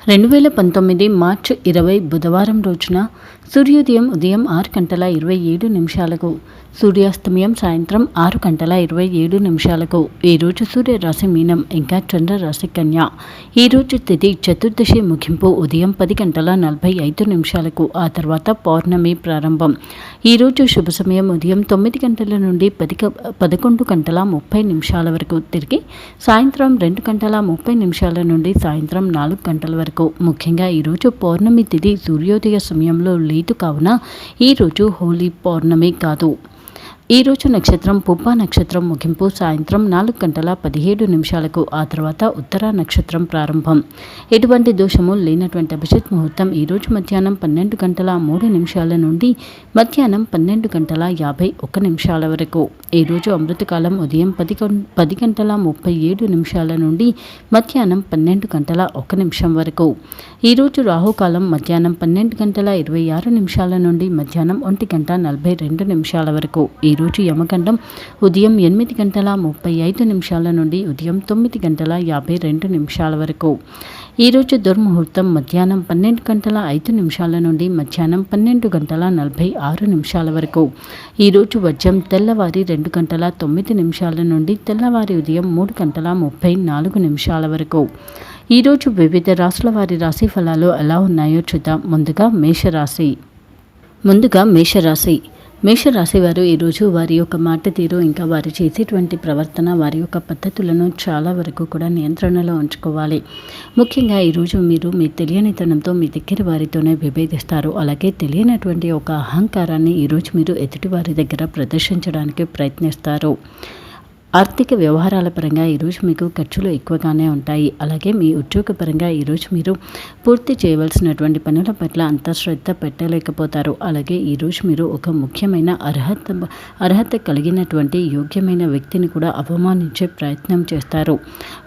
2019 మార్చి 20 బుధవారం రోజున సూర్యోదయం ఉదయం 6 గంటల 27 నిమిషాలకు, సూర్యాస్తమయం సాయంత్రం 6 గంటల 27 నిమిషాలకు. ఈరోజు సూర్యరాశి మీనం, ఇంకా చంద్రరాశి కన్య. ఈరోజు తిథి చతుర్దశి ముగింపు ఉదయం 10 గంటల 45 నిమిషాలకు, ఆ తర్వాత పౌర్ణమి ప్రారంభం. ఈరోజు శుభ సమయం ఉదయం 9 గంటల నుండి 11 గంటల 30 నిమిషాల వరకు, తిరిగి సాయంత్రం 2 గంటల 30 నిమిషాల నుండి సాయంత్రం 4 గంటల వరకు. ముఖ్యంగా ఈరోజు పౌర్ణమి తిథి సూర్యోదయ సమయంలో లేదు కావున ఈరోజు హోలీ పౌర్ణమి కాదు. ఈరోజు నక్షత్రం పుబ్బ నక్షత్రం ముగింపు సాయంత్రం 4 గంటల 17 నిమిషాలకు, ఆ తర్వాత ఉత్తర నక్షత్రం ప్రారంభం. ఎటువంటి దోషము లేనటువంటి అభిజిత్ ముహూర్తం ఈరోజు మధ్యాహ్నం 12 గంటల 3 నిమిషాల నుండి మధ్యాహ్నం 12 గంటల 51 నిమిషాల వరకు. ఈరోజు అమృతకాలం ఉదయం 10 గంటల 37 నిమిషాల నుండి మధ్యాహ్నం 12 గంటల 1 నిమిషం వరకు. ఈరోజు రాహుకాలం మధ్యాహ్నం 12 గంటల 26 నిమిషాల నుండి మధ్యాహ్నం 1 గంట 42 నిమిషాల వరకు. ఈరోజు యమగండం ఉదయం 8 గంటల 35 నిమిషాల నుండి ఉదయం 9 గంటల 52 నిమిషాల వరకు. ఈరోజు దుర్ముహూర్తం మధ్యాహ్నం 12 గంటల 5 నిమిషాల నుండి మధ్యాహ్నం 12 గంటల 46 నిమిషాల వరకు. ఈరోజు వర్జం తెల్లవారి 2 గంటల 9 నిమిషాల నుండి తెల్లవారి ఉదయం 3 గంటల 34 నిమిషాల వరకు. ఈరోజు వివిధ రాశుల వారి రాశి ఫలాలు ఎలా ఉన్నాయో చూద్దాం. ముందుగా మేషరాశి. మేషరాశి వారు ఈరోజు వారి యొక్క మాట తీరు, ఇంకా వారు చేసేటువంటి ప్రవర్తన, వారి యొక్క పద్ధతులను చాలా వరకు కూడా నియంత్రణలో ఉంచుకోవాలి. ముఖ్యంగా ఈరోజు మీరు మీ తెలియనితనంతో మీ దగ్గర వారితోనే విభేదిస్తారు. అలాగే తెలియనటువంటి ఒక అహంకారాన్ని ఈరోజు మీరు ఎదుటి వారి దగ్గర ప్రదర్శించడానికి ప్రయత్నిస్తారు. ఆర్థిక వ్యవహారాల పరంగా ఈరోజు మీకు ఖర్చులు ఎక్కువగానే ఉంటాయి. అలాగే మీ ఉద్యోగపరంగా ఈరోజు మీరు పూర్తి చేయవలసినటువంటి పనుల పట్ల అంత శ్రద్ధ పెట్టలేకపోతారు. అలాగే ఈరోజు మీరు ఒక ముఖ్యమైన అర్హత కలిగినటువంటి యోగ్యమైన వ్యక్తిని కూడా అవమానించే ప్రయత్నం చేస్తారు.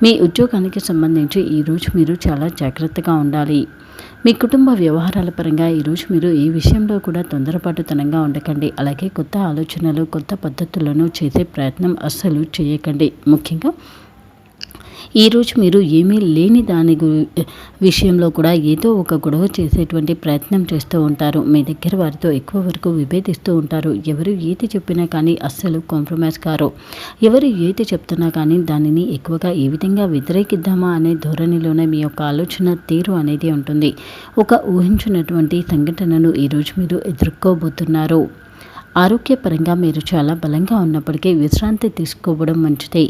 మీ ఉద్యోగానికి సంబంధించి ఈరోజు మీరు చాలా జాగ్రత్తగా ఉండాలి. మీ కుటుంబ వ్యవహారాల పరంగా ఈరోజు మీరు ఈ విషయంలో కూడా తొందరపాటుతనంగా ఉండకండి. అలాగే కొత్త ఆలోచనలు, కొత్త పద్ధతులను చేసే ప్రయత్నం అస్సలు చేయకండి. ముఖ్యంగా ఈరోజు మీరు ఏమీ లేని దాని విషయంలో కూడా ఏదో ఒక గొడవ చేసేటువంటి ప్రయత్నం చేస్తూ ఉంటారు. మీ దగ్గర వారితో ఎక్కువ వరకు విభేదిస్తూ ఉంటారు. ఎవరు ఏది చెప్పినా కానీ అస్సలు కాంప్రమైజ్ కారు. ఎవరు ఏది చెప్తున్నా కానీ దానిని ఎక్కువగా ఏ విధంగా వ్యతిరేకిద్దామా అనే ధోరణిలోనే మీ యొక్క ఆలోచన తీరు అనేది ఉంటుంది. ఒక ఊహించినటువంటి సంఘటనను ఈరోజు మీరు ఎదుర్కోబోతున్నారు. ఆరోగ్యపరంగా మీరు చాలా బలంగా ఉన్నప్పటికీ విశ్రాంతి తీసుకోవడం మంచిది.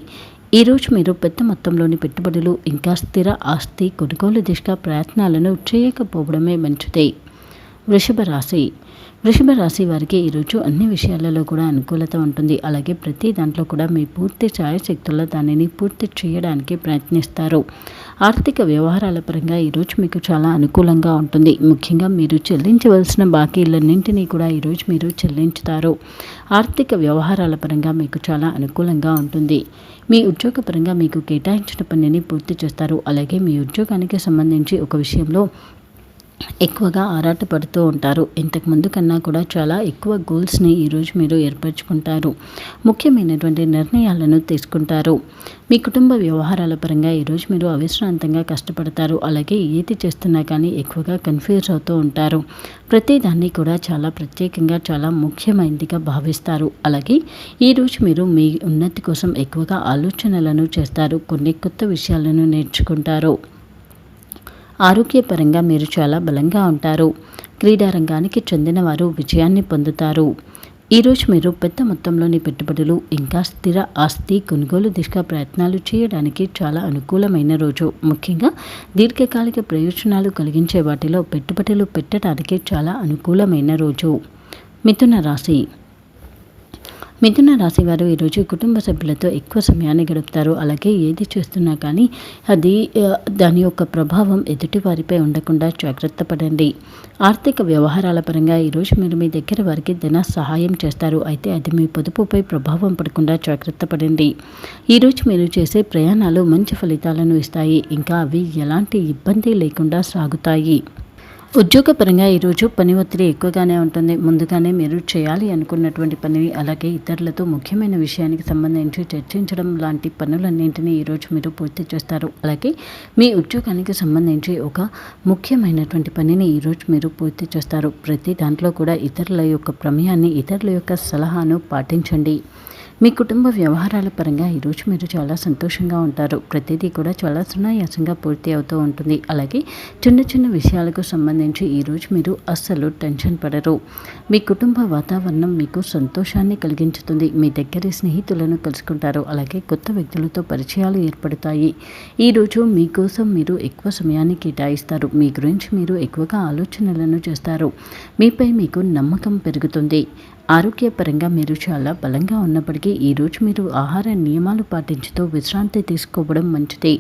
ఈరోజు మీరు పెద్ద మొత్తంలోని పెట్టుబడులు, ఇంకా స్థిర ఆస్తి కొనుగోలు దిశగా ప్రయత్నాలను చేయకపోవడమే మంచిది. వృషభ రాశి వారికి ఈరోజు అన్ని విషయాలలో కూడా అనుకూలత ఉంటుంది. అలాగే ప్రతి దాంట్లో కూడా మీ పూర్తి ఛాయశక్తుల్లో దానిని పూర్తి చేయడానికి ప్రయత్నిస్తారు. ఆర్థిక వ్యవహారాల పరంగా ఈరోజు మీకు చాలా అనుకూలంగా ఉంటుంది. ముఖ్యంగా మీరు చెల్లించవలసిన బాకీలన్నింటినీ కూడా ఈరోజు మీరు చెల్లించుతారు. ఆర్థిక వ్యవహారాల పరంగా మీకు చాలా అనుకూలంగా ఉంటుంది. మీ ఉద్యోగపరంగా మీకు కేటాయించిన పనిని పూర్తి చేస్తారు. అలాగే మీ ఉద్యోగానికి సంబంధించి ఒక విషయంలో ఎక్కువగా ఆరాటపడుతూ ఉంటారు. ఇంతకుముందు కన్నా కూడా చాలా ఎక్కువ గోల్స్ని ఈరోజు మీరు ఏర్పరచుకుంటారు. ముఖ్యమైనటువంటి నిర్ణయాలను తీసుకుంటారు. మీ కుటుంబ వ్యవహారాల పరంగా ఈరోజు మీరు అవిశ్రాంతంగా కష్టపడతారు. అలాగే ఏది చేస్తున్నా కానీ ఎక్కువగా కన్ఫ్యూజ్ అవుతూ ఉంటారు. ప్రతిదాన్ని కూడా చాలా ప్రత్యేకంగా, చాలా ముఖ్యమైనదిగా భావిస్తారు. అలాగే ఈరోజు మీరు మీ ఉన్నతి కోసం ఎక్కువగా ఆలోచనలను చేస్తారు. కొన్ని కొత్త విషయాలను నేర్చుకుంటారు. ఆరోగ్యపరంగా మీరు చాలా బలంగా ఉంటారు. క్రీడారంగానికి చెందిన వారు విజయాన్ని పొందుతారు. ఈరోజు మీరు పెద్ద మొత్తంలోని పెట్టుబడులు, ఇంకా స్థిర ఆస్తి కొనుగోలు దిశగా ప్రయత్నాలు చేయడానికి చాలా అనుకూలమైన రోజు. ముఖ్యంగా దీర్ఘకాలిక ప్రయోజనాలు కలిగించే వాటిలో పెట్టుబడులు పెట్టడానికి చాలా అనుకూలమైన రోజు. మిథున రాశి వారు ఈరోజు కుటుంబ సభ్యులతో ఎక్కువ సమయాన్ని గడుపుతారు. అలాగే ఏది చేస్తున్నా కానీ దాని యొక్క ప్రభావం ఎదుటి వారిపై ఉండకుండా జాగ్రత్త పడండి. ఆర్థిక వ్యవహారాల పరంగా ఈరోజు మీరు మీ దగ్గర వారికి ధన సహాయం చేస్తారు. అయితే అది మీ పొదుపుపై ప్రభావం పడకుండా జాగ్రత్త పడండి. ఈరోజు మీరు చేసే ప్రయాణాలు మంచి ఫలితాలను ఇస్తాయి. ఇంకా అవి ఎలాంటి ఇబ్బంది లేకుండా సాగుతాయి. ఉద్యోగపరంగా ఈరోజు పని ఒత్తిడి ఎక్కువగానే ఉంటుంది. ముందుగానే మీరు చేయాలి అనుకున్నటువంటి పనిని, అలాగే ఇతరులతో ముఖ్యమైన విషయానికి సంబంధించి చర్చించడం లాంటి పనులన్నింటినీ ఈరోజు మీరు పూర్తి చేస్తారు. అలాగే మీ ఉద్యోగానికి సంబంధించి ఒక ముఖ్యమైనటువంటి పనిని ఈరోజు మీరు పూర్తి చేస్తారు. ప్రతి దాంట్లో కూడా ఇతరుల యొక్క ప్రమేయాన్ని, ఇతరుల యొక్క సలహాను పాటించండి. మీ కుటుంబ వ్యవహారాల పరంగా ఈరోజు మీరు చాలా సంతోషంగా ఉంటారు. ప్రతిదీ కూడా చాలా సునాయాసంగా పూర్తి అవుతూ ఉంటుంది. అలాగే చిన్న చిన్న విషయాలకు సంబంధించి ఈరోజు మీరు అస్సలు టెన్షన్ పడరు. మీ కుటుంబ వాతావరణం మీకు సంతోషాన్ని కలిగించుతుంది. మీ దగ్గర స్నేహితులను కలుసుకుంటారు. అలాగే కొత్త వ్యక్తులతో పరిచయాలు ఏర్పడతాయి. ఈరోజు మీకోసం మీరు ఎక్కువ సమయాన్ని కేటాయిస్తారు. మీ గురించి మీరు ఎక్కువగా ఆలోచనలను చేస్తారు. మీపై మీకు నమ్మకం పెరుగుతుంది. ఆరోగ్యపరంగా మీరు చాలా బలంగా ఉన్నప్పటికీ ఈరోజు మీరు ఆహార నియమాలు పాటించుతూ విశ్రాంతి తీసుకోవడం మంచిది.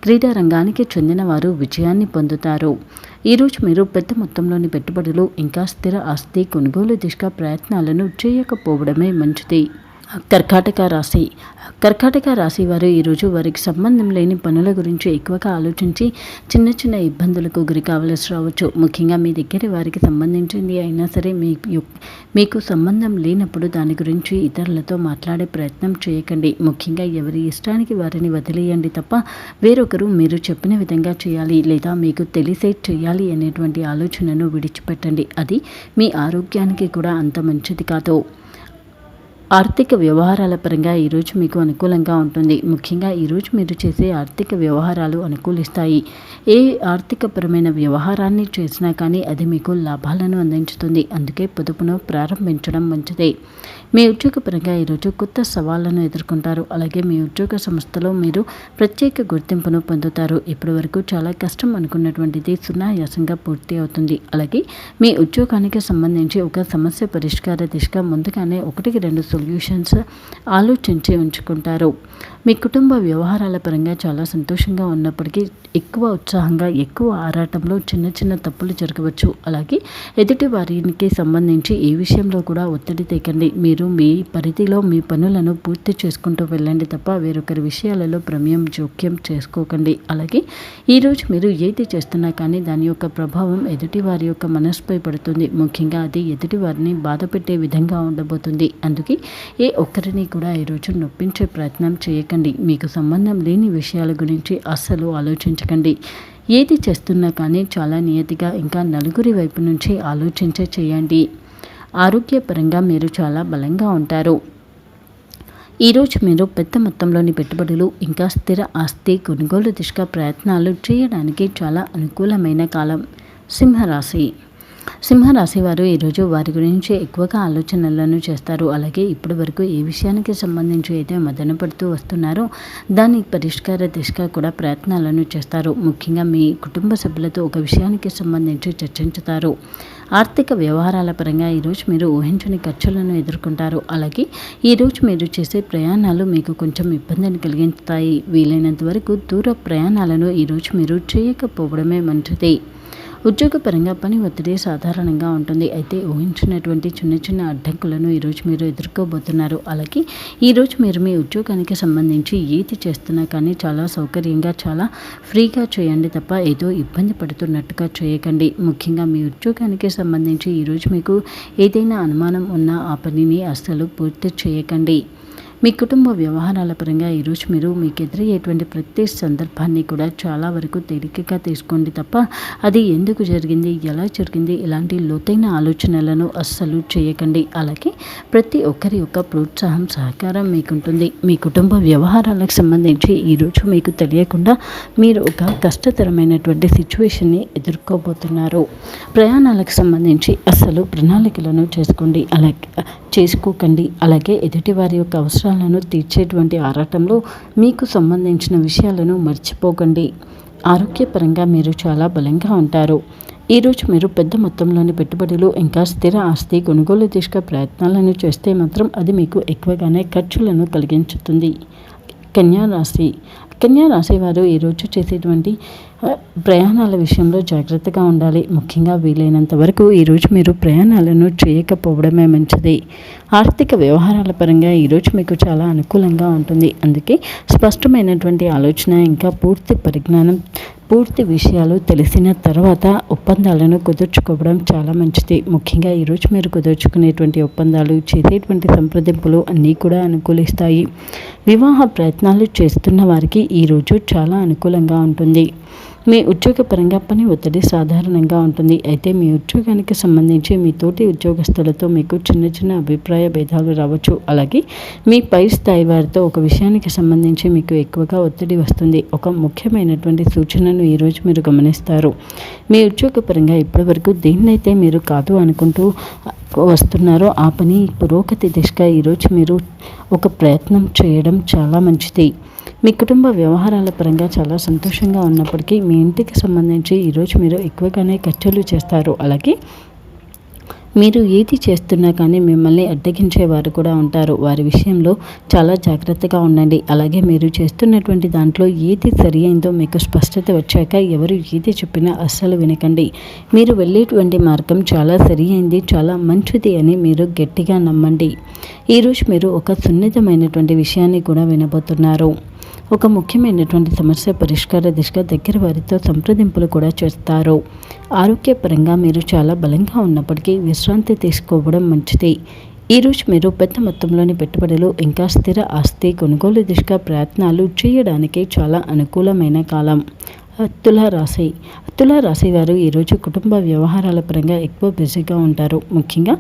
క్రీడా రంగానికి చెందిన వారు విజయాన్ని పొందుతారు. ఈరోజు మీరు పెద్ద మొత్తంలోని పెట్టుబడులు ఇంకా స్థిర ఆస్తి కొనుగోలు దిశగా ప్రయత్నాలను చేయకపోవడమే మంచిది. కర్కాటక రాశి వారు ఈరోజు వారికి సంబంధం లేని పనుల గురించి ఎక్కువగా ఆలోచించి చిన్న చిన్న ఇబ్బందులకు గురి కావలసి రావచ్చు. ముఖ్యంగా మీ దగ్గర వారికి సంబంధించింది అయినా సరే మీకు సంబంధం లేనప్పుడు దాని గురించి ఇతరులతో మాట్లాడే ప్రయత్నం చేయకండి. ముఖ్యంగా ఎవరి ఇష్టానికి వారిని వదిలేయండి తప్ప వేరొకరు మీరు చెప్పిన విధంగా చేయాలి లేదా మీకు తెలిసే చేయాలి అనేటువంటి ఆలోచనను విడిచిపెట్టండి. అది మీ ఆరోగ్యానికి కూడా అంత మంచిది కాదు. ఆర్థిక వ్యవహారాల పరంగా ఈరోజు మీకు అనుకూలంగా ఉంటుంది. ముఖ్యంగా ఈరోజు మీరు చేసే ఆర్థిక వ్యవహారాలు అనుకూలిస్తాయి. ఏ ఆర్థికపరమైన వ్యవహారాన్ని చేసినా కానీ అది మీకు లాభాలను అందించుతుంది. అందుకే పొదుపును ప్రారంభించడం మంచిదే. మీ ఉద్యోగపరంగా ఈరోజు కొత్త సవాళ్లను ఎదుర్కొంటారు. అలాగే మీ ఉద్యోగ సంస్థలో మీరు ప్రత్యేక గుర్తింపును పొందుతారు. ఇప్పటి వరకు చాలా కష్టం అనుకున్నటువంటిది సునాయాసంగా పూర్తి అవుతుంది. అలాగే మీ ఉద్యోగానికి సంబంధించి ఒక సమస్య పరిష్కార దిశగా ముందుగానే 1-2 సొల్యూషన్స్ ఆలోచించి ఉంచుకుంటారు. మీ కుటుంబ వ్యవహారాల పరంగా చాలా సంతోషంగా ఉన్నప్పటికీ ఎక్కువ ఉత్సాహంగా, ఎక్కువ ఆరాటంలో చిన్న చిన్న తప్పులు జరగవచ్చు. అలాగే ఎదుటి వారికి సంబంధించి ఏ విషయంలో కూడా ఒత్తిడి తేకండి. మీరు మీ పరిధిలో మీ పనులను పూర్తి చేసుకుంటూ వెళ్ళండి తప్ప వేరొకరి విషయాలలో జోక్యం చేసుకోకండి. అలాగే ఈరోజు మీరు ఏది చేస్తున్నా కానీ దాని యొక్క ప్రభావం ఎదుటి వారి యొక్క మనసుపై పడుతుంది. ముఖ్యంగా అది ఎదుటి వారిని బాధ పెట్టే విధంగా ఉండబోతుంది. అందుకే ఏ ఒక్కరిని కూడా ఈరోజు నొప్పించే ప్రయత్నం చేయకండి. మీకు సంబంధం లేని విషయాల గురించి అస్సలు ఆలోచించకండి. ఏది చేస్తున్నా కానీ చాలా నియతిగా ఇంకా నలుగురి వైపు నుంచి ఆలోచించే చేయండి. ఆరోగ్యపరంగా మీరు చాలా బలంగా ఉంటారు. ఈరోజు మీరు పెద్ద మొత్తంలోని పెట్టుబడులు ఇంకా స్థిర ఆస్తి కొనుగోలు దిశగా ప్రయత్నాలు చేయడానికి చాలా అనుకూలమైన కాలం. సింహరాశి వారు ఈరోజు వారి గురించి ఎక్కువగా ఆలోచనలను చేస్తారు. అలాగే ఇప్పటి వరకు ఏ విషయానికి సంబంధించి అయితే మదన పడుతూ వస్తున్నారో దాని పరిష్కార దిశగా కూడా ప్రయత్నాలను చేస్తారు. ముఖ్యంగా మీ కుటుంబ సభ్యులతో ఒక విషయానికి సంబంధించి చర్చించుతారు. ఆర్థిక వ్యవహారాల పరంగా ఈరోజు మీరు ఊహించని ఖర్చులను ఎదుర్కొంటారు. అలాగే ఈరోజు మీరు చేసే ప్రయాణాలు మీకు కొంచెం ఇబ్బందిని కలిగిస్తాయి. వీలైనంత వరకు దూర ప్రయాణాలను ఈరోజు మీరు చేయకపోవడమే మంచిది. ఉద్యోగపరంగా పని ఒత్తిడి సాధారణంగా ఉంటుంది. అయితే ఊహించినటువంటి చిన్న చిన్న అడ్డంకులను ఈరోజు మీరు ఎదుర్కోబోతున్నారు. అలాగే ఈరోజు మీరు మీ ఉద్యోగానికి సంబంధించి ఏది చేస్తున్నా కానీ చాలా సౌకర్యంగా, చాలా ఫ్రీగా చేయండి తప్ప ఏదో ఇబ్బంది పడుతున్నట్టుగా చేయకండి. ముఖ్యంగా మీ ఉద్యోగానికి సంబంధించి ఈరోజు మీకు ఏదైనా అనుమానం ఉన్నా ఆ పనిని అస్సలు పూర్తి చేయకండి. మీ కుటుంబ వ్యవహారాల పరంగా ఈరోజు మీరు మీకు ఎదురయ్యేటువంటి ప్రతి సందర్భాన్ని కూడా చాలా వరకు తేలికగా తీసుకోండి తప్ప అది ఎందుకు జరిగింది, ఎలా జరిగింది ఇలాంటి లోతైన ఆలోచనలను అస్సలు చేయకండి. అలాగే ప్రతి ఒక్కరి యొక్క ప్రోత్సాహం, సహకారం మీకుంటుంది. మీ కుటుంబ వ్యవహారాలకు సంబంధించి ఈరోజు మీకు తెలియకుండా మీరు ఒక కష్టతరమైనటువంటి సిచ్యువేషన్ని ఎదుర్కోబోతున్నారు. ప్రయాణాలకు సంబంధించి అస్సలు ప్రణాళికలను చేసుకోకండి. అలాగే ఎదుటి వారి యొక్క అవసరాలను తీర్చేటువంటి ఆరాటంలో మీకు సంబంధించిన విషయాలను మర్చిపోకండి. ఆరోగ్యపరంగా మీరు చాలా బలంగా ఉంటారు. ఈరోజు మీరు పెద్ద మొత్తంలోని పెట్టుబడులు ఇంకా స్థిర ఆస్తి కొనుగోలు దిశగా ప్రయత్నాలను చేస్తే మాత్రం అది మీకు ఎక్కువగానే ఖర్చులను కలిగించుతుంది. కన్యా రాశి వారు ఈరోజు చేసేటువంటి ప్రయాణాల విషయంలో జాగ్రత్తగా ఉండాలి. ముఖ్యంగా వీలైనంత వరకు ఈరోజు మీరు ప్రయాణాలను చేయకపోవడమే మంచిది. ఆర్థిక వ్యవహారాల పరంగా ఈరోజు మీకు చాలా అనుకూలంగా ఉంటుంది. అందుకే స్పష్టమైనటువంటి ఆలోచన ఇంకా పూర్తి పరిజ్ఞానం పూర్తి విషయాలు తెలిసిన తర్వాత ఒప్పందాలను కుదుర్చుకోవడం చాలా మంచిది. ముఖ్యంగా ఈరోజు మీరు కుదుర్చుకునేటువంటి ఒప్పందాలు, చేసేటువంటి సంప్రదింపులు అన్నీ కూడా అనుకూలిస్తాయి. వివాహ ప్రయత్నాలు చేస్తున్న వారికి ఈరోజు చాలా అనుకూలంగా ఉంటుంది. మీ ఉద్యోగపరంగా పని ఒత్తిడి సాధారణంగా ఉంటుంది. అయితే మీ ఉద్యోగానికి సంబంధించి మీ తోటి ఉద్యోగస్తులతో మీకు చిన్న చిన్న అభిప్రాయ భేదాలు రావచ్చు. అలాగే మీ పై స్థాయి వారితో ఒక విషయానికి సంబంధించి మీకు ఎక్కువగా ఒత్తిడి వస్తుంది. ఒక ముఖ్యమైనటువంటి సూచనను ఈరోజు మీరు గమనిస్తారు. మీ ఉద్యోగపరంగా ఇప్పటివరకు దేన్నైతే మీరు కాదు అనుకుంటూ వస్తున్నారో ఆ పని పురోగతి దిశగా ఈరోజు మీరు ఒక ప్రయత్నం చేయడం చాలా మంచిది. మీ కుటుంబ వ్యవహారాల పరంగా చాలా సంతోషంగా ఉన్నప్పటికీ మీ ఇంటికి సంబంధించి ఈరోజు మీరు ఎక్కువగానే ఖర్చులు చేస్తారు. అలాగే మీరు ఏది చేస్తున్నా కానీ మిమ్మల్ని అడ్డగించేవారు కూడా ఉంటారు. వారి విషయంలో చాలా జాగ్రత్తగా ఉండండి. అలాగే మీరు చేస్తున్నటువంటి దాంట్లో ఏది సరి అయిందో మీకు స్పష్టత వచ్చాక ఎవరు ఏది చెప్పినా అస్సలు వినకండి. మీరు వెళ్ళేటువంటి మార్గం చాలా సరి అయింది, చాలా మంచిది అని మీరు గట్టిగా నమ్మండి. ఈరోజు మీరు ఒక సున్నితమైనటువంటి విషయాన్ని కూడా వినబోతున్నారు. ఒక ముఖ్యమైనటువంటి సమస్య పరిష్కార దిశగా దగ్గర వారితో సంప్రదింపులు కూడా చేస్తారు. ఆరోగ్యపరంగా మీరు చాలా బలంగా ఉన్నప్పటికీ విశ్రాంతి తీసుకోవడం మంచిది. ఈరోజు మీరు పెద్ద మొత్తంలోని పెట్టుబడులు ఇంకా స్థిర ఆస్తి కొనుగోలు దిశగా ప్రయత్నాలు చేయడానికి చాలా అనుకూలమైన కాలం. తులారాశి వారు ఈరోజు కుటుంబ వ్యవహారాల పరంగా ఎక్కువ బిజీగా ఉంటారు. ముఖ్యంగా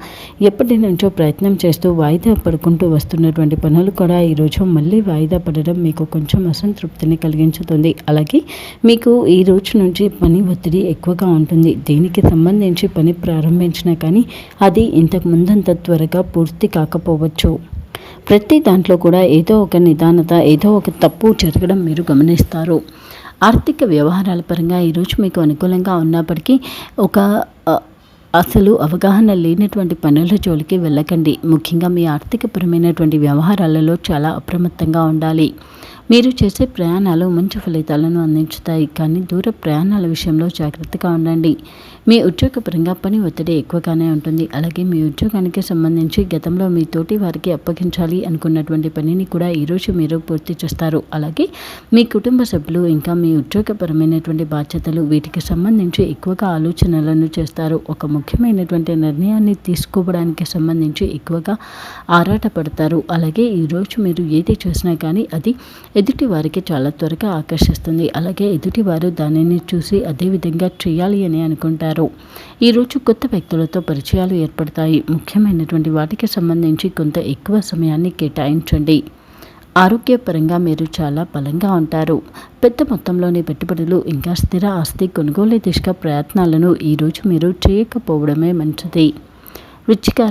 ఎప్పటి నుంచో ప్రయత్నం చేస్తూ వాయిదా పడుకుంటూ వస్తున్నటువంటి పనులు కూడా ఈరోజు మళ్ళీ వాయిదా పడడం మీకు కొంచెం అసంతృప్తిని కలిగించుతుంది. అలాగే మీకు ఈ రోజు నుంచి పని ఒత్తిడి ఎక్కువగా ఉంటుంది. దీనికి సంబంధించి పని ప్రారంభించినా కానీ అది ఇంతకు ముందంత త్వరగా పూర్తి కాకపోవచ్చు. ప్రతి దాంట్లో కూడా ఏదో ఒక నిదానత, ఏదో ఒక తప్పు జరగడం మీరు గమనిస్తారు. ఆర్థిక వ్యవహారాల పరంగా ఈరోజు మీకు అనుకూలంగా ఉన్నప్పటికీ అసలు అవగాహన లేనటువంటి పనుల జోలికి వెళ్ళకండి. ముఖ్యంగా మీ ఆర్థికపరమైనటువంటి వ్యవహారాలలో చాలా అప్రమత్తంగా ఉండాలి. మీరు చేసే ప్రయాణాలు మంచి ఫలితాలను అందించుతాయి, కానీ దూర ప్రయాణాల విషయంలో జాగ్రత్తగా ఉండండి. మీ ఉద్యోగపరంగా పని ఒత్తిడి ఎక్కువగానే ఉంటుంది. అలాగే మీ ఉద్యోగానికి సంబంధించి గతంలో మీ తోటి వారికి అప్పగించాలి అనుకున్నటువంటి పనిని కూడా ఈరోజు మీరు పూర్తి చేస్తారు. అలాగే మీ కుటుంబ సభ్యులు ఇంకా మీ ఉద్యోగపరమైనటువంటి బాధ్యతలు వీటికి సంబంధించి ఎక్కువగా ఆలోచనలను చేస్తారు. ఒక ముఖ్యమైనటువంటి నిర్ణయాన్ని తీసుకోవడానికి సంబంధించి ఎక్కువగా ఆరాటపడతారు. అలాగే ఈరోజు మీరు ఏది చేసినా కానీ అది ఎదుటి వారికి చాలా త్వరగా ఆకర్షిస్తుంది. అలాగే ఎదుటివారు దానిని చూసి అదే విధంగా చేయాలి అని అనుకుంటారు. ఈరోజు కొత్త వ్యక్తులతో పరిచయాలు ఏర్పడతాయి. ముఖ్యమైనటువంటి వాటికి సంబంధించి కొంత ఎక్కువ సమయాన్ని కేటాయించండి. ఆరోగ్యపరంగా మీరు చాలా బలంగా ఉంటారు. పెద్ద మొత్తంలోని పెట్టుబడులు ఇంకా స్థిర ఆస్తి కొనుగోలు దిశగా ప్రయత్నాలను ఈరోజు మీరు చేయకపోవడమే మంచిది. వృశ్చిక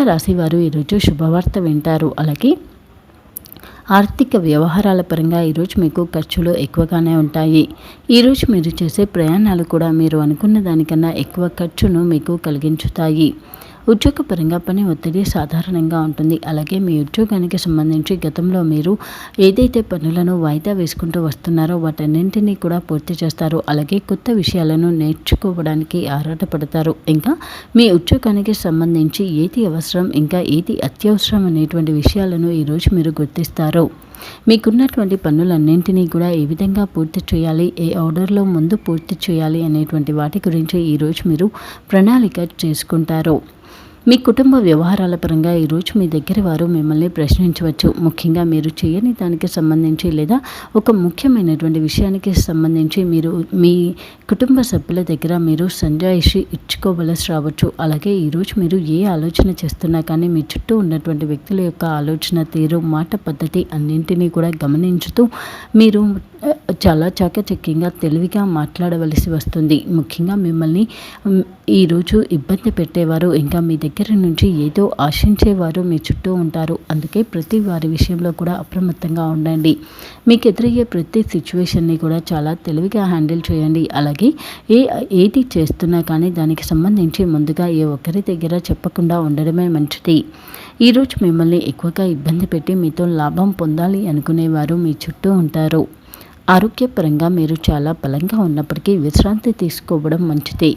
రాశి వారు ఈరోజు శుభవార్త వింటారు. అలాగే ఆర్థిక వ్యవహారాల పరంగా ఈరోజు మీకు ఖర్చులు ఎక్కువగానే ఉంటాయి. ఈరోజు మీరు చేసే ప్రయాణాలు కూడా మీరు అనుకున్న దానికన్నా ఎక్కువ ఖర్చును మీకు కలిగించుతాయి. ఉద్యోగపరంగా పని ఒత్తిడి సాధారణంగా ఉంటుంది. అలాగే మీ ఉద్యోగానికి సంబంధించి గతంలో మీరు ఏదైతే పనులను వాయిదా వేసుకుంటూ వస్తున్నారో వాటన్నింటినీ కూడా పూర్తి చేస్తారు. అలాగే కొత్త విషయాలను నేర్చుకోవడానికి ఆరాటపడతారు. ఇంకా మీ ఉద్యోగానికి సంబంధించి ఏది అవసరం ఇంకా ఏది అత్యవసరం అనేటువంటి విషయాలను ఈరోజు మీరు గుర్తిస్తారు. మీకున్నటువంటి పనులన్నింటినీ కూడా ఏ విధంగా పూర్తి చేయాలి, ఏ ఆర్డర్లో ముందు పూర్తి చేయాలి అనేటువంటి వాటి గురించి ఈరోజు మీరు ప్రణాళిక చేసుకుంటారు. మీ కుటుంబ వ్యవహారాల పరంగా ఈరోజు మీ దగ్గర వారు మిమ్మల్ని ప్రశ్నించవచ్చు. ముఖ్యంగా మీరు చేయని దానికి సంబంధించి లేదా ఒక ముఖ్యమైనటువంటి విషయానికి సంబంధించి మీరు మీ కుటుంబ సభ్యుల దగ్గర మీరు సంజాయిషి ఇచ్చుకోవలసి రావచ్చు. అలాగే ఈరోజు మీరు ఏ ఆలోచన చేస్తున్నా కానీ మీ చుట్టూ ఉన్నటువంటి వ్యక్తుల యొక్క ఆలోచన తీరు, మాట పద్ధతి అన్నింటినీ కూడా గమనించుతూ మీరు చాలా చాకచక్యంగా తెలివిగా మాట్లాడవలసి వస్తుంది. ముఖ్యంగా మిమ్మల్ని ఈరోజు ఇబ్బంది పెట్టేవారు ఇంకా మీ దగ్గర నుంచి ఏదో ఆశించేవారు మీ చుట్టూ ఉంటారు. అందుకే ప్రతి వారి విషయంలో కూడా అప్రమత్తంగా ఉండండి. మీకు ఎదురయ్యే ప్రతి సిచ్యువేషన్ని కూడా చాలా తెలివిగా హ్యాండిల్ చేయండి. అలాగే ఏది చేస్తున్నా కానీ దానికి సంబంధించి ముందుగా ఏ ఒక్కరి దగ్గర చెప్పకుండా ఉండడమే మంచిది. ఈరోజు మిమ్మల్ని ఎక్కువగా ఇబ్బంది పెట్టి మీతో లాభం పొందాలి అనుకునేవారు మీ చుట్టూ ఉంటారు. ఆరోగ్యపరంగా మీరు చాలా బలంగా ఉన్నప్పటికీ విశ్రాంతి తీసుకోవడం మంచిది.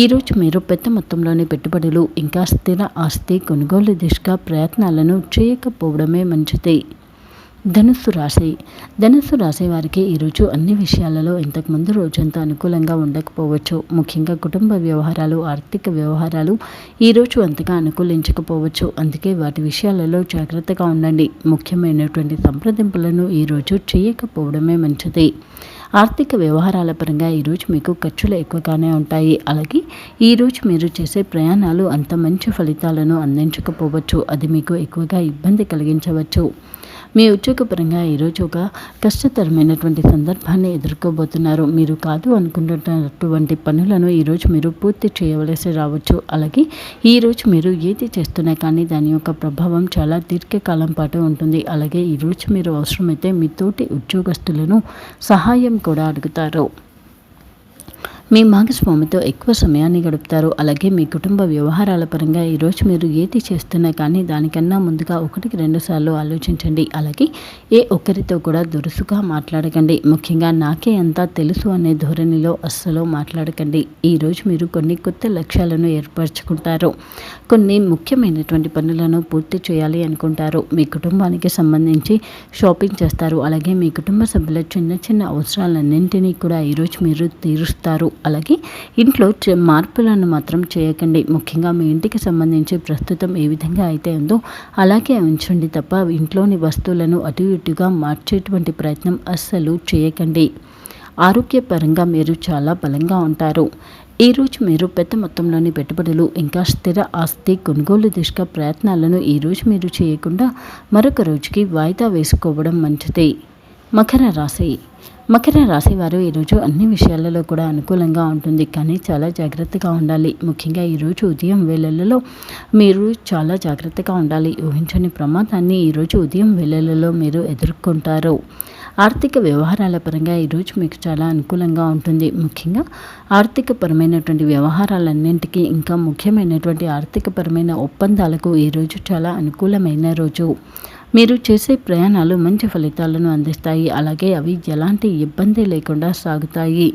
ఈరోజు మీరు పెద్ద మొత్తంలోని పెట్టుబడులు ఇంకా స్థిర ఆస్తి కొనుగోలు దిశగా ప్రయత్నాలను చేయకపోవడమే మంచిది. ధనుస్సు రాశి వారికి ఈరోజు అన్ని విషయాలలో ఇంతకుముందు రోజంతా అనుకూలంగా ఉండకపోవచ్చు. ముఖ్యంగా కుటుంబ వ్యవహారాలు, ఆర్థిక వ్యవహారాలు ఈరోజు అంతగా అనుకూలించకపోవచ్చు. అందుకే వాటి విషయాలలో జాగ్రత్తగా ఉండండి. ముఖ్యమైనటువంటి సంప్రదింపులను ఈరోజు చేయకపోవడమే మంచిది. ఆర్థిక వ్యవహారాల పరంగా ఈరోజు మీకు ఖర్చులు ఎక్కువగానే ఉంటాయి. అలాగే ఈరోజు మీరు చేసే ప్రయాణాలు అంత మంచి ఫలితాలను అందించకపోవచ్చు. అది మీకు ఎక్కువగా ఇబ్బంది కలిగించవచ్చు. మీ ఉద్యోగపరంగా ఈరోజు ఒక కష్టతరమైనటువంటి సందర్భాన్ని ఎదుర్కోబోతున్నారు. మీరు కాదు అనుకుంటున్నటువంటి పనులను ఈరోజు మీరు పూర్తి చేయవలసి రావచ్చు. అలాగే ఈరోజు మీరు ఏది చేస్తున్నా కానీ దాని యొక్క ప్రభావం చాలా దీర్ఘకాలం పాటు ఉంటుంది. అలాగే ఈరోజు మీరు అవసరమైతే మీ తోటి ఉద్యోగస్తులను సహాయం కూడా అడుగుతారు. మీ భాగస్వామితో ఎక్కువ సమయాన్ని గడుపుతారు. అలాగే మీ కుటుంబ వ్యవహారాల పరంగా ఈరోజు మీరు ఏది చేస్తున్నా కానీ దానికన్నా ముందుగా 1-2 సార్లు ఆలోచించండి. అలాగే ఏ ఒక్కరితో కూడా దురుసుగా మాట్లాడకండి. ముఖ్యంగా నాకే అంతా తెలుసు అనే ధోరణిలో అస్సలు మాట్లాడకండి. ఈరోజు మీరు కొన్ని కొత్త లక్ష్యాలను ఏర్పరచుకుంటారు. కొన్ని ముఖ్యమైనటువంటి పనులను పూర్తి చేయాలి అనుకుంటారు. మీ కుటుంబానికి సంబంధించి షాపింగ్ చేస్తారు. అలాగే మీ కుటుంబ సభ్యుల చిన్న చిన్న అవసరాలన్నింటినీ కూడా ఈరోజు మీరు తీరుస్తారు. అలాగే ఇంట్లో మార్పులను మాత్రం చేయకండి. ముఖ్యంగా మీ ఇంటికి సంబంధించి ప్రస్తుతం ఏ విధంగా అయితే ఉందో అలాగే ఉంచండి తప్ప ఇంట్లోని వస్తువులను అటు ఇటుగా మార్చేటువంటి ప్రయత్నం అస్సలు చేయకండి. ఆరోగ్యపరంగా మీరు చాలా బలంగా ఉంటారు. ఈరోజు మీరు పెద్ద మొత్తంలోని పెట్టుబడులు ఇంకా స్థిర ఆస్తి కొనుగోలు దిశగా ప్రయత్నాలను ఈరోజు మీరు చేయకుండా మరొక రోజుకి వాయిదా వేసుకోవడం మంచిది. మకర రాశి వారు ఈరోజు అన్ని విషయాలలో కూడా అనుకూలంగా ఉంటుంది. కానీ చాలా జాగ్రత్తగా ఉండాలి. ముఖ్యంగా ఈరోజు ఉదయం వేళలలో మీరు చాలా జాగ్రత్తగా ఉండాలి. ఊహించని ప్రమాదాన్ని ఈరోజు ఉదయం వేళలలో మీరు ఎదుర్కొంటారు. ఆర్థిక వ్యవహారాల పరంగా ఈరోజు మీకు చాలా అనుకూలంగా ఉంటుంది. ముఖ్యంగా ఆర్థికపరమైనటువంటి వ్యవహారాలన్నింటికీ ఇంకా ముఖ్యమైనటువంటి ఆర్థికపరమైన ఒప్పందాలకు ఈరోజు చాలా అనుకూలమైన రోజు. మీరు చేసే ప్రయాణాలు మంచి ఫలితాలను అందిస్తాయి. అలాగే అవి ఎలాంటి ఇబ్బంది లేకుండా సాగుతాయి.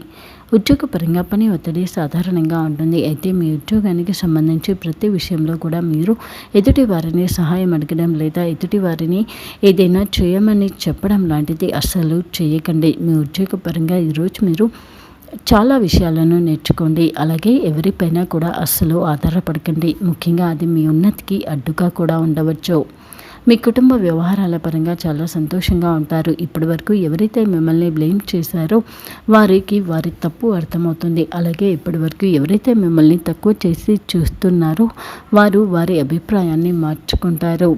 ఉద్యోగపరంగా పని ఒత్తిడి సాధారణంగా ఉంటుంది. అయితే మీ ఉద్యోగానికి సంబంధించి ప్రతి విషయంలో కూడా మీరు ఎదుటి వారిని సహాయం అడగడం లేదా ఎదుటి వారిని ఏదైనా చేయమని చెప్పడం లాంటిది అస్సలు చేయకండి. మీ ఉద్యోగపరంగా ఈరోజు మీరు చాలా విషయాలను నేర్చుకోండి. అలాగే ఎవరిపైనా కూడా అస్సలు ఆధారపడకండి. ముఖ్యంగా అది మీ ఉన్నతికి అడ్డుగా కూడా ఉండవచ్చు. మీ కుటుంబ వ్యవహారాల పరంగా చాలా సంతోషంగా ఉంటారు. ఇప్పటి వరకు ఎవరైతే మిమ్మల్ని బ్లేమ్ చేశారో వారికి వారి తప్పు అర్థమవుతుంది. అలాగే ఇప్పటి వరకు ఎవరైతే మిమ్మల్ని తక్కువ చేసి చూస్తున్నారో వారు వారి అభిప్రాయాన్ని మార్చుకుంటారు.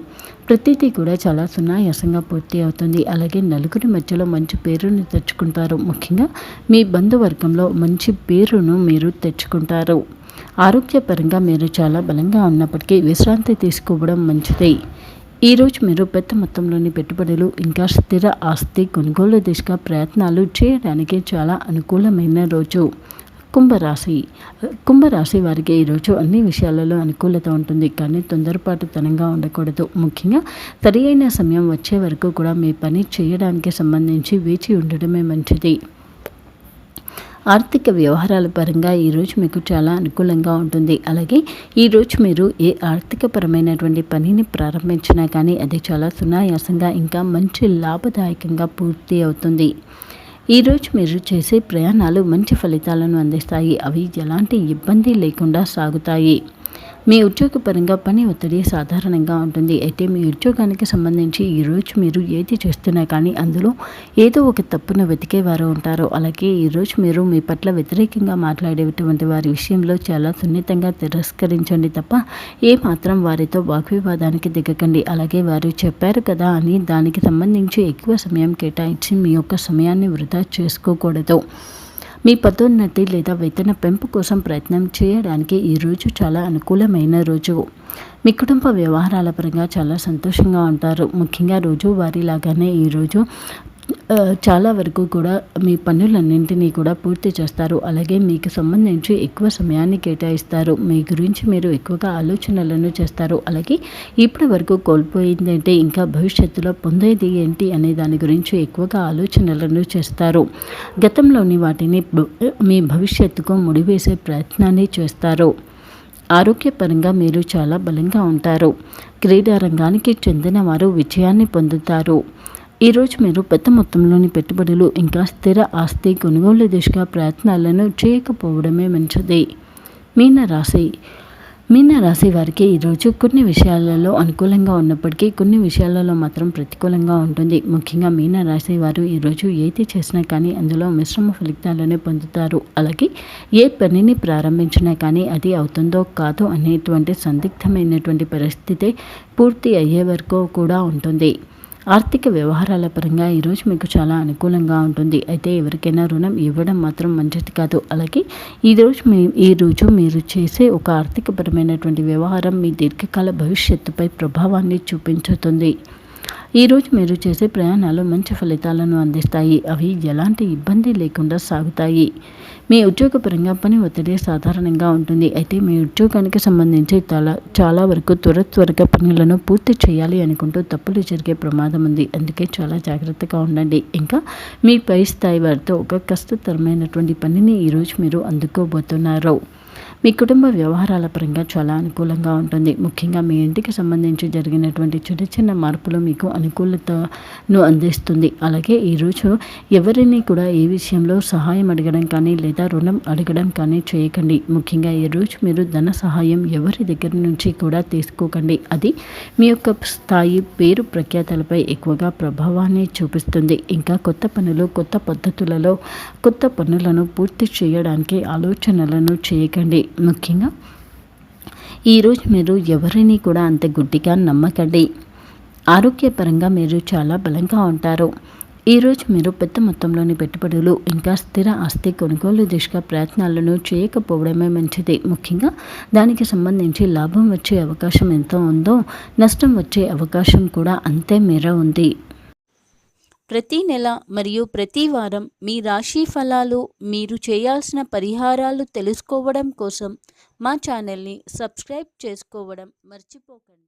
ప్రతిదీ కూడా చాలా సునాయాసంగా పూర్తి అవుతుంది. అలాగే నలుగురి మధ్యలో మంచి పేరును తెచ్చుకుంటారు. ముఖ్యంగా మీ బంధువర్గంలో మంచి పేరును మీరు తెచ్చుకుంటారు. ఆరోగ్యపరంగా మీరు చాలా బలంగా ఉన్నప్పటికీ విశ్రాంతి తీసుకోవడం మంచిది. ఈరోజు మీరు పెద్ద మొత్తంలోని పెట్టుబడులు ఇంకా స్థిర ఆస్తి కొనుగోలు దిశగా ప్రయత్నాలు చేయడానికి చాలా అనుకూలమైన రోజు. కుంభరాశి వారికి ఈరోజు అన్ని విషయాలలో అనుకూలత ఉంటుంది. కానీ తొందరపాటుతనంగా ఉండకూడదు. ముఖ్యంగా సరి అయిన సమయం వచ్చే వరకు కూడా మీ పని చేయడానికి సంబంధించి వేచి ఉండడమే మంచిది. ఆర్థిక వ్యవహారాల పరంగా ఈరోజు మీకు చాలా అనుకూలంగా ఉంటుంది. అలాగే ఈరోజు మీరు ఏ ఆర్థికపరమైనటువంటి పనిని ప్రారంభించినా కానీ అది చాలా సునాయాసంగా ఇంకా మంచి లాభదాయకంగా పూర్తి అవుతుంది. ఈరోజు మీరు చేసే ప్రయాణాలు మంచి ఫలితాలను అందిస్తాయి. అవి ఎలాంటి ఇబ్బంది లేకుండా సాగుతాయి. మీ ఉద్యోగపరంగా పని ఒత్తిడి సాధారణంగా ఉంటుంది. అయితే మీ ఉద్యోగానికి సంబంధించి ఈరోజు మీరు ఏది చేస్తున్నా కానీ అందులో ఏదో ఒక తప్పును వెతికేవారు ఉంటారు. అలాగే ఈరోజు మీరు మీ పట్ల వ్యతిరేకంగా మాట్లాడేటువంటి వారి విషయంలో చాలా సున్నితంగా తిరస్కరించండి తప్ప ఏమాత్రం వారితో వాగ్వివాదానికి దిగకండి. అలాగే వారు చెప్పారు కదా అని దానికి సంబంధించి ఎక్కువ సమయం కేటాయించి మీ యొక్క సమయాన్ని వృధా చేసుకోకూడదు. మీ పదోన్నతి లేదా వేతన పెంపు కోసం ప్రయత్నం చేయడానికి ఈరోజు చాలా అనుకూలమైన రోజు. మీ కుటుంబ వ్యవహారాల పరంగా చాలా సంతోషంగా ఉంటారు. ముఖ్యంగా రోజువారీలాగానే ఈరోజు చాలా వరకు కూడా మీ పనులన్నింటినీ కూడా పూర్తి చేస్తారు. అలాగే మీకు సంబంధించి ఎక్కువ సమయాన్ని కేటాయిస్తారు. మీ గురించి మీరు ఎక్కువగా ఆలోచనలను చేస్తారు. అలాగే ఇప్పటి వరకు కోల్పోయిందంటే ఇంకా భవిష్యత్తులో పొందేది ఏంటి అనే దాని గురించి ఎక్కువగా ఆలోచనలను చేస్తారు. గతంలోని వాటిని మీ భవిష్యత్తుకు ముడివేసే ప్రయత్నాన్ని చేస్తారు. ఆరోగ్యపరంగా మీరు చాలా బలంగా ఉంటారు. క్రీడా రంగానికి చెందిన వారు విజయాన్ని పొందుతారు. ఈరోజు మీరు పెద్ద మొత్తంలోని పెట్టుబడులు ఇంకా స్థిర ఆస్తి కొనుగోలు దిశగా ప్రయత్నాలను చేయకపోవడమే మంచిది. మీనరాశి మీనరాశి వారికి ఈరోజు కొన్ని విషయాలలో అనుకూలంగా ఉన్నప్పటికీ కొన్ని విషయాలలో మాత్రం ప్రతికూలంగా ఉంటుంది. ముఖ్యంగా మీనరాశి వారు ఈరోజు ఏది చేసినా కానీ అందులో మిశ్రమ ఫలితాలనే పొందుతారు. అలాగే ఏ పనిని ప్రారంభించినా కానీ అది అవుతుందో కాదో అనేటువంటి సందిగ్ధమైనటువంటి పరిస్థితి పూర్తి అయ్యే వరకు కూడా ఉంటుంది. ఆర్థిక వ్యవహారాల పరంగా ఈరోజు మీకు చాలా అనుకూలంగా ఉంటుంది. అయితే ఎవరికైనా రుణం ఇవ్వడం మాత్రం మంచిది కాదు. అలాగే ఈరోజు మీరు చేసే ఒక ఆర్థికపరమైనటువంటి వ్యవహారం మీ దీర్ఘకాల భవిష్యత్తుపై ప్రభావాన్ని చూపించుతుంది. ఈరోజు మీరు చేసే ప్రయాణాలు మంచి ఫలితాలను అందిస్తాయి. అవి ఎలాంటి ఇబ్బంది లేకుండా సాగుతాయి. మీ ఉద్యోగపరంగా పని ఒత్తిడి సాధారణంగా ఉంటుంది. అయితే మీ ఉద్యోగానికి సంబంధించి చాలా వరకు త్వరగా పనులను పూర్తి చేయాలి అనుకుంటూ తప్పులు జరిగే ప్రమాదం ఉంది. అందుకే చాలా జాగ్రత్తగా ఉండండి. ఇంకా మీ పై స్థాయి వారితో ఒక కష్టతరమైనటువంటి పనిని ఈరోజు మీరు అందుకోబోతున్నారు. మీ కుటుంబ వ్యవహారాల పరంగా చాలా అనుకూలంగా ఉంటుంది. ముఖ్యంగా మీ ఇంటికి సంబంధించి జరిగినటువంటి చిన్న మార్పులు మీకు అనుకూలతను అందిస్తుంది. అలాగే ఈరోజు ఎవరిని కూడా ఏ విషయంలో సహాయం అడగడం కానీ లేదా రుణం అడగడం కానీ చేయకండి. ముఖ్యంగా ఈరోజు మీరు ధన సహాయం ఎవరి దగ్గర నుంచి కూడా తీసుకోకండి. అది మీ యొక్క స్థాయి పేరు ప్రఖ్యాతలపై ఎక్కువగా ప్రభావాన్ని చూపిస్తుంది. ఇంకా కొత్త పద్ధతులలో కొత్త పనులను పూర్తి చేయడానికి ఆలోచనలను చేయకండి. ముఖ్యంగా ఈరోజు మీరు ఎవరిని కూడా అంత గుడ్డిగా నమ్మకండి. ఆరోగ్యపరంగా మీరు చాలా బలంగా ఉంటారు. ఈరోజు మీరు పెద్ద మొత్తంలోని పెట్టుబడులు ఇంకా స్థిర ఆస్తి కొనుగోలు దిశగా ప్రయత్నాలను చేయకపోవడమే మంచిది. ముఖ్యంగా దానికి సంబంధించి లాభం వచ్చే అవకాశం ఎంత ఉందో నష్టం వచ్చే అవకాశం కూడా అంతే మేర ఉంది. ప్రతి నెల మరియు ప్రతి వారం మీ రాశి ఫలాలు, మీరు చేయాల్సిన పరిహారాలు తెలుసుకోవడం కోసం మా ఛానల్ని సబ్స్క్రైబ్ చేసుకోవడం మర్చిపోకండి.